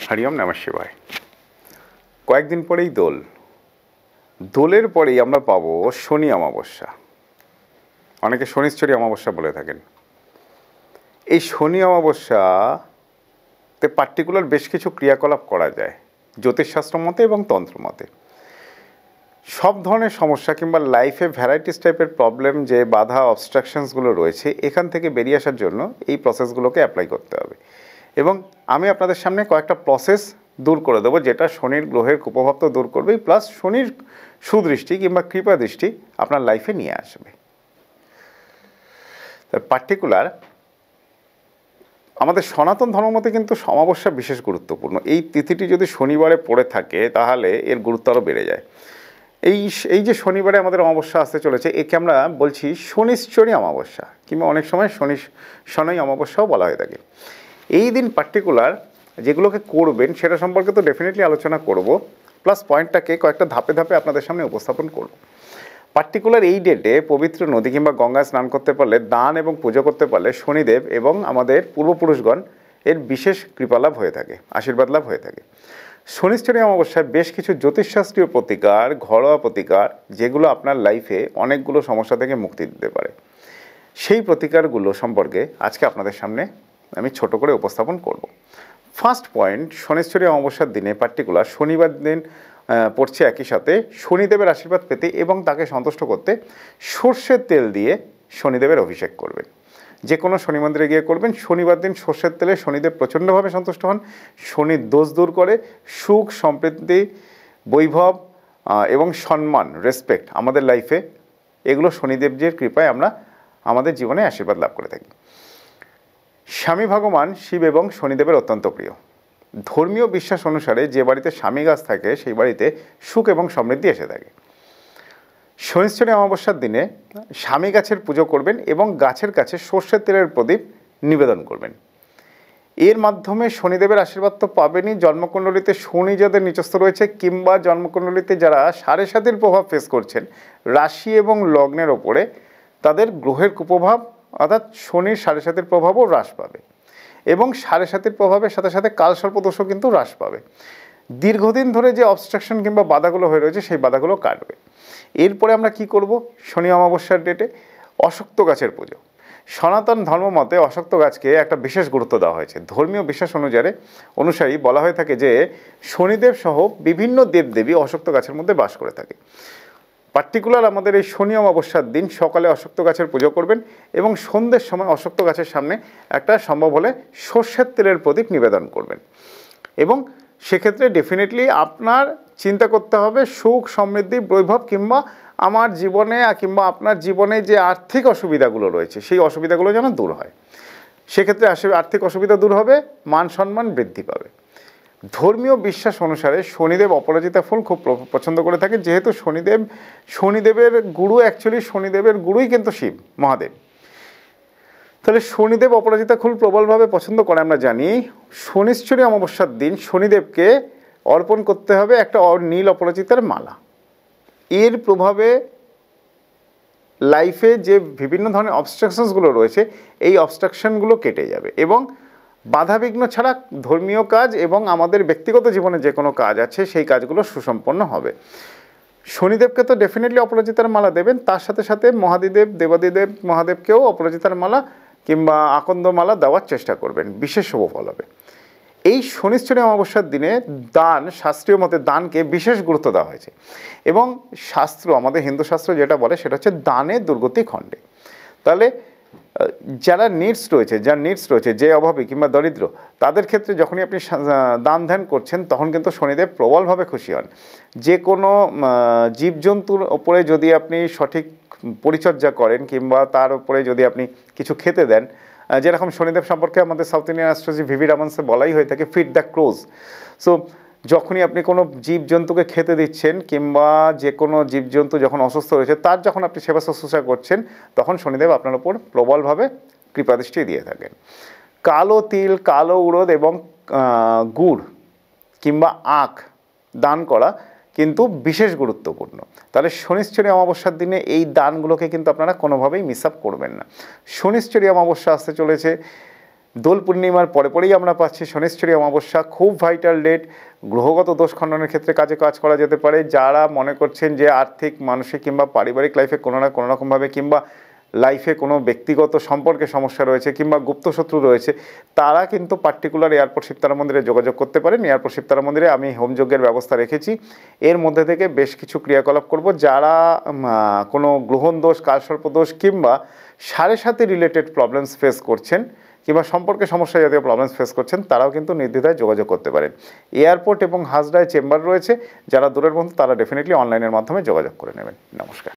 হরিওম নমঃ শিবায়। কয়েকদিন পরেই দোল। দোলের পরেই আমরা পাবো শনি অমাবস্যা। অনেকে শনিশ্চরী অমাবস্যা বলে থাকেন। এই শনি অমাবস্যাতে পার্টিকুলার বেশ কিছু ক্রিয়াকলাপ করা যায় জ্যোতিষশাস্ত্র মতে এবং তন্ত্র মতে। সব ধরনের সমস্যা কিংবা লাইফে ভ্যারাইটিস টাইপের প্রবলেম, যে বাধা অবস্ট্রাকশনসগুলো রয়েছে, এখান থেকে বেরিয়ে আসার জন্য এই প্রসেসগুলোকে অ্যাপ্লাই করতে হবে। এবং আমি আপনাদের সামনে কয়েকটা প্রসেস দূর করে দেবো, যেটা শনির গ্রহের কুপ্রভাব তো দূর করবেই, প্লাস শনির সুদৃষ্টি কিংবা কৃপা দৃষ্টি আপনার লাইফে নিয়ে আসবে। পার্টিকুলার আমাদের সনাতন ধর্মমতে কিন্তু অমাবস্যা বিশেষ গুরুত্বপূর্ণ। এই তিথিটি যদি শনিবারে পড়ে থাকে তাহলে এর গুরুত্ব আরও বেড়ে যায়। এই যে শনিবারে আমাদের অমাবস্যা আসতে চলেছে, একে আমরা বলছি শনিশ্চরী অমাবস্যা, কিংবা অনেক সময় শনি অমাবস্যাও বলা হয়ে থাকে। এই দিন পার্টিকুলার যেগুলোকে করবেন সেটা সম্পর্কে তো ডেফিনেটলি আলোচনা করব, প্লাস পয়েন্টটাকে কয়েকটা ধাপে ধাপে আপনাদের সামনে উপস্থাপন করব। পার্টিকুলার এই ডেটে পবিত্র নদী কিংবা গঙ্গায় স্নান করতে পারলে, দান এবং পুজো করতে পারলে শনিদেব এবং আমাদের পূর্বপুরুষগণ এর বিশেষ কৃপালাভ হয়ে থাকে, আশীর্বাদ লাভ হয়ে থাকে। শনিশ্চরী অমাবস্যায় বেশ কিছু জ্যোতিষশাস্ত্রীয় প্রতিকার, ঘরোয়া প্রতিকার, যেগুলো আপনার লাইফে অনেকগুলো সমস্যা থেকে মুক্তি দিতে পারে। সেই প্রতিকারগুলো সম্পর্কে আজকে আপনাদের সামনে আমি ছোট করে উপস্থাপন করব। ফার্স্ট পয়েন্ট, শনিশ্চরী অমাবস্যার দিনে পার্টিকুলার শনিবার দিন পড়ছে, একই সাথে শনিদেবের আশীর্বাদ পেতে এবং তাকে সন্তুষ্ট করতে সর্ষের তেল দিয়ে শনিদেবের অভিষেক করবেন। যে কোনো শনি মন্দিরে গিয়ে করবেন। শনিবার দিন সর্ষের তেলে শনিদেব প্রচণ্ডভাবে সন্তুষ্ট হন, শনির দোষ দূর করে, সুখ, সমৃদ্ধি, বৈভব এবং সম্মান, রেসপেক্ট আমাদের লাইফে, এগুলো শনিদেবজির কৃপায় আমরা আমাদের জীবনে আশীর্বাদ লাভ করে থাকি। স্বামী ভগবান শিব এবং শনিদেবের অত্যন্ত প্রিয়। ধর্মীয় বিশ্বাস অনুসারে যে বাড়িতে স্বামী গাছ থাকে সেই বাড়িতে সুখ এবং সমৃদ্ধি এসে থাকে। শনিশ্চরী অমাবস্যার দিনে স্বামী গাছের পুজো করবেন এবং গাছের কাছে সর্ষের তেলের প্রদীপ নিবেদন করবেন। এর মাধ্যমে শনিদেবের আশীর্বাদ তো পাবেনই। জন্মকুণ্ডলিতে শনি যাদের নিচস্থ রয়েছে কিংবা জন্মকুণ্ডলিতে যারা সাড়ে সাতির প্রভাব ফেস করছেন রাশি এবং লগ্নের ওপরে, তাদের গ্রহের কুপ্রভাব অর্থাৎ শনির সাড়ে সাতির প্রভাবও হ্রাস পাবে এবং সাড়ে সাতির প্রভাবের সাথে সাথে কালসর্পদোষও কিন্তু হ্রাস পাবে। দীর্ঘদিন ধরে যে অবস্ট্রাকশন কিংবা বাধাগুলো হয়ে রয়েছে সেই বাধাগুলো কাটবে। এরপরে আমরা কি করব? শনি অমাবস্যার ডেটে অশ্বত্থ গাছের পুজো। সনাতন ধর্ম মতে অশ্বত্থ গাছকে একটা বিশেষ গুরুত্ব দেওয়া হয়েছে। ধর্মীয় বিশ্বাস অনুসারী বলা হয়ে থাকে যে শনিদেব সহ বিভিন্ন দেবদেবী অশ্বত্থ গাছের মধ্যে বাস করে থাকে। পার্টিকুলার আমাদের এই শনি অমাবস্যার দিন সকালে অশ্বত্থ গাছের পুজো করবেন এবং সন্ধ্যের সময় অশ্বত্থ গাছের সামনে একটা সম্ভব হলে সর্ষের তেলের প্রদীপ নিবেদন করবেন। এবং সেক্ষেত্রে ডেফিনেটলি আপনার চিন্তা করতে হবে সুখ, সমৃদ্ধি, বৈভব কিংবা আমার জীবনে কিংবা আপনার জীবনে যে আর্থিক অসুবিধাগুলো রয়েছে সেই অসুবিধাগুলো যেন দূর হয়। সেক্ষেত্রে আর্থিক অসুবিধা দূর হবে, মান সম্মান বৃদ্ধি পাবে। ধর্মীয় বিশ্বাস অনুসারে শনিদেব অপরাজিতা ফুল খুব পছন্দ করে থাকেন, যেহেতু শনিদেবের গুরু, অ্যাকচুয়ালি শনিদেবের গুরুই কিন্তু শিব মহাদেব। তাহলে শনিদেব অপরাজিতা ফুল প্রবলভাবে পছন্দ করে। আমরা জানি শনিশ্চরী অমাবস্যার দিন শনিদেবকে অর্পণ করতে হবে একটা নীল অপরাজিতার মালা। এর প্রভাবে লাইফে যে বিভিন্ন ধরনের অবস্ট্রাকশনসগুলো রয়েছে এই অবস্ট্রাকশনগুলো কেটে যাবে এবং বাধাবিঘ্ন ছাড়া ধর্মীয় কাজ এবং আমাদের ব্যক্তিগত জীবনে যে কোনো কাজ আছে সেই কাজগুলো সুসম্পন্ন হবে। শনিদেবকে তো ডেফিনেটলি অপরাজিতার মালা দেবেন, তার সাথে সাথে দেবাদিদেব মহাদেবকেও অপরাজিতার মালা কিংবা আকন্দ মালা দেওয়ার চেষ্টা করবেন, বিশেষ শুভ ফল হবে। এই শনিশ্চরী অমাবস্যার দিনে দান, শাস্ত্রীয় মতে দানকে বিশেষ গুরুত্ব দেওয়া হয়েছে এবং আমাদের হিন্দু শাস্ত্র যেটা বলে সেটা হচ্ছে দানে দুর্গতি খণ্ডে। তাহলে যার নিডস রয়েছে, যে অভাবী কিংবা দরিদ্র, তাদের ক্ষেত্রে যখনই আপনি দান ধ্যান করছেন তখন কিন্তু শনিদেব প্রবলভাবে খুশি হন। যে কোনো জীবজন্তুর ওপরে যদি আপনি সঠিক পরিচর্যা করেন কিংবা তার উপরে যদি আপনি কিছু খেতে দেন, যেরকম শনিদেব সম্পর্কে আমাদের সাউথ ইন্ডিয়ান অ্যাস্ট্রোলজি ভিভি রামান্সে বলাই হয়ে থাকে ফিড দ্য ক্রোজ। সো যখনই আপনি কোনো জীবজন্তুকে খেতে দিচ্ছেন কিংবা যে কোনো জীবজন্তু যখন অসুস্থ রয়েছে তার যখন আপনি সেবা শুশ্রূষা করছেন তখন শনিদেব আপনার উপর প্রবলভাবে কৃপাদৃষ্টি দিয়ে থাকেন। কালো তিল, কালো উড়দ এবং গুড় কিংবা আখ দান করা কিন্তু বিশেষ গুরুত্বপূর্ণ। তাহলে শনিশ্চরী অমাবস্যার দিনে এই দানগুলোকে কিন্তু আপনারা কোনোভাবেই মিস আপ করবেন না। শনিশ্চরী অমাবস্যা আসতে চলেছে দোল পূর্ণিমার পরে পরেই আমরা পাচ্ছি শনিশ্চরী অমাবস্যা, খুব ভাইটাল ডেট। গ্রহগত দোষ খণ্ডনের ক্ষেত্রে কাজ করা যেতে পারে। যারা মনে করছেন যে আর্থিক, মানসিক কিংবা পারিবারিক লাইফে কোনো না কোনো রকমভাবে কিংবা লাইফে কোনো ব্যক্তিগত সম্পর্কে সমস্যা রয়েছে কিংবা গুপ্তশত্রু রয়েছে, তারা কিন্তু পার্টিকুলার এয়ারপোর্ট শিবতারা মন্দিরে যোগাযোগ করতে পারেন। এয়ারপোর্ট শিবতারা মন্দিরে আমি হোমযজ্ঞের ব্যবস্থা রেখেছি। এর মধ্যে থেকে বেশ কিছু ক্রিয়াকলাপ করব। যারা কোনো গ্রহণ দোষ, কালসর্প দোষ কিংবা সাথে রিলেটেড প্রবলেমস ফেস করছেন কিংবা সম্পর্কে সমস্যা জাতীয় প্রবলেমস ফেস করছেন, তারাও কিন্তু নির্দ্বিধায় যোগাযোগ করতে পারেন। এয়ারপোর্ট এবং হাসডায় চেম্বার রয়েছে। যারা দূরের বন্ধু তারা ডেফিনেটলি অনলাইনের মাধ্যমে যোগাযোগ করে নেবেন। নমস্কার।